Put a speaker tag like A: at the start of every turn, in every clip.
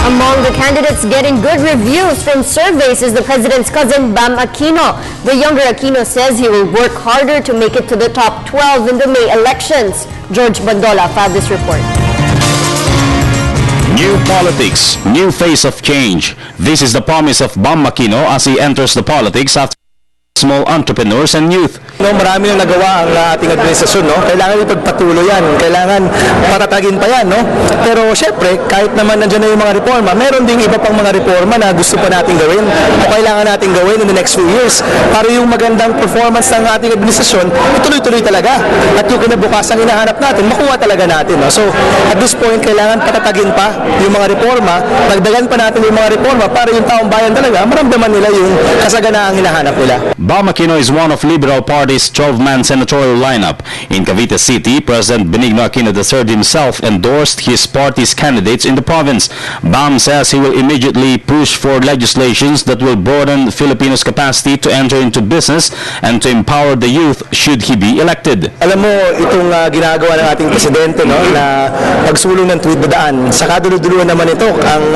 A: Among the candidates getting good reviews from surveys is the president's cousin, Bam Aquino. The younger Aquino says he will work harder to make it to the top 12 in the May elections. George Bandola filed this report.
B: New politics, new face of change. This is the promise of Bam Aquino as he enters the politics after small entrepreneurs and youth.
C: Marami nang nagawa ang ating administrasyon, no? Kailangan ipagpatuloy yan, kailangan patatagin pa yan, no? Pero syempre, kahit naman nandiyan na yung mga reforma, meron ding iba pang mga reforma na gusto pa natin gawin o kailangan natin gawin in the next few years para yung magandang performance ng ating administrasyon ituloy-tuloy talaga at yung kinabukasan hinahanap natin, makuha talaga natin, no? So, at this point, kailangan patatagin pa yung mga reforma, dagdagan pa natin yung mga reforma para yung taong bayan talaga maramdaman nila yung kasaganaang hinahanap nila.
B: Bam Aquino is one of Liberal Party's 12-man senatorial lineup. In Cavite City, President Benigno Aquino III himself endorsed his party's candidates in the province. Bam says he will immediately push for legislations that will broaden Filipinos' capacity to enter into business and to empower the youth should he be elected.
C: Alam mo, itong ginagawa ng ating presidente, no, na pagsulong ng tuwid dadaan, sa kaduluduluan naman ito, ang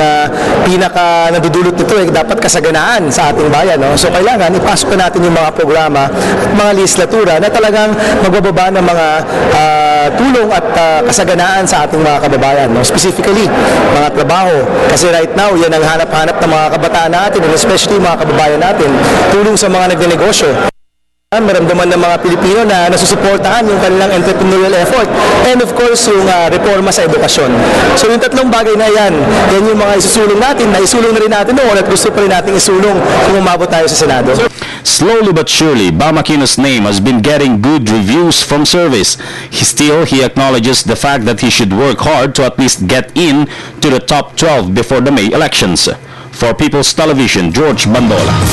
C: pinaka nadudulot nito ay dapat kasaganaan sa ating bayan. No? So kailangan ipasok natin yung mga programa at mga legislatura na talagang magbababa ng mga tulong at kasaganaan sa ating mga kababayan. No? Specifically, mga trabaho. Kasi right now, yan ang hanap-hanap ng mga kabataan natin and especially mga kababayan natin. Tulong sa mga nagnenegosyo. Maramdaman ng mga Pilipino na nasusuportahan yung kanilang entrepreneurial effort and of course yung reforma sa edukasyon. So yung tatlong bagay na yan yung mga isusulong natin, na isulong na rin natin noon at gusto pa rin natin isulong kung umabot tayo sa Senado.
B: Slowly but surely, Bam Aquino's name has been getting good reviews from surveys. He acknowledges the fact that he should work hard to at least get in to the top 12 before the May elections. For People's Television, George Bandola.